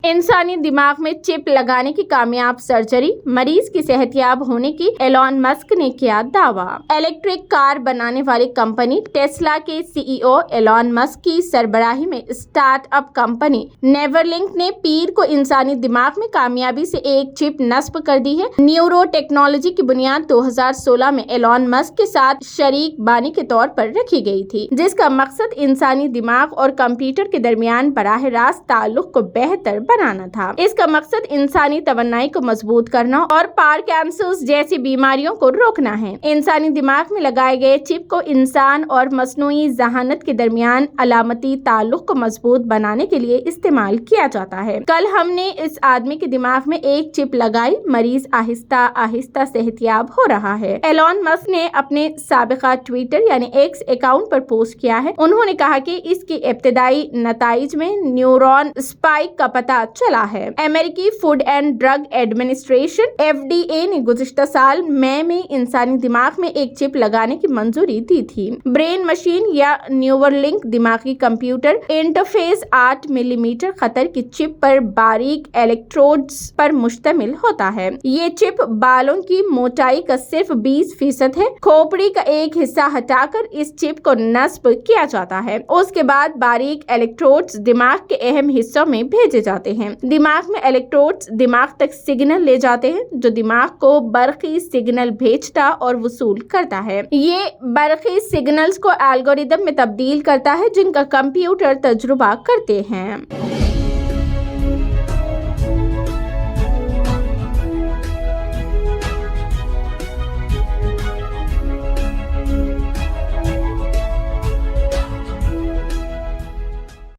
انسانی دماغ میں چپ لگانے کی کامیاب سرجری، مریض کی صحت یاب ہونے کی ایلون مسک نے کیا دعویٰ۔ الیکٹرک کار بنانے والی کمپنی ٹیسلا کے سی ای او ایلون مسک کی سربراہی میں اسٹارٹ اپ کمپنی نیورلنک نے پیر کو انسانی دماغ میں کامیابی سے ایک چپ نصب کر دی ہے۔ نیورو ٹیکنالوجی کی بنیاد 2016 میں ایلون مسک کے ساتھ شریک بانی کے طور پر رکھی گئی تھی، جس کا مقصد انسانی دماغ اور کمپیوٹر کے درمیان براہ راست تعلق کو بہتر بنانا تھا۔ اس کا مقصد انسانی توانائی کو مضبوط کرنا اور پارکنسنز جیسی بیماریوں کو روکنا ہے۔ انسانی دماغ میں لگائے گئے چپ کو انسان اور مصنوعی ذہانت کے درمیان علامتی تعلق کو مضبوط بنانے کے لیے استعمال کیا جاتا ہے۔ کل ہم نے اس آدمی کے دماغ میں ایک چپ لگائی، مریض آہستہ آہستہ صحت یاب ہو رہا ہے، ایلون مسک نے اپنے سابقہ ٹویٹر یعنی ایکس اکاؤنٹ پر پوسٹ کیا ہے۔ انہوں نے کہا کہ اس کے ابتدائی نتائج میں نیورون اسپائک کا پتہ چلا ہے۔ امریکی food and drug administration FDA نے گزشتہ سال مئی میں انسانی دماغ میں ایک چپ لگانے کی منظوری دی تھی۔ برین مشین یا نیورلنک دماغی کمپیوٹر انٹرفیس 8 ملی میٹر قطر کی چپ پر باریک الیکٹروڈز پر مشتمل ہوتا ہے۔ یہ چپ بالوں کی موٹائی کا صرف 20% ہے۔ کھوپڑی کا ایک حصہ ہٹا کر اس چپ کو نصب کیا جاتا ہے۔ اس کے بعد باریک الیکٹروڈز دماغ کے اہم حصوں میں بھیجے جاتے ہیں۔ دماغ میں الیکٹروڈز دماغ تک سگنل لے جاتے ہیں، جو دماغ کو برقی سگنل بھیجتا اور وصول کرتا ہے۔ یہ برقی سگنلز کو الگورتھم میں تبدیل کرتا ہے، جن کا کمپیوٹر تجربہ کرتے ہیں۔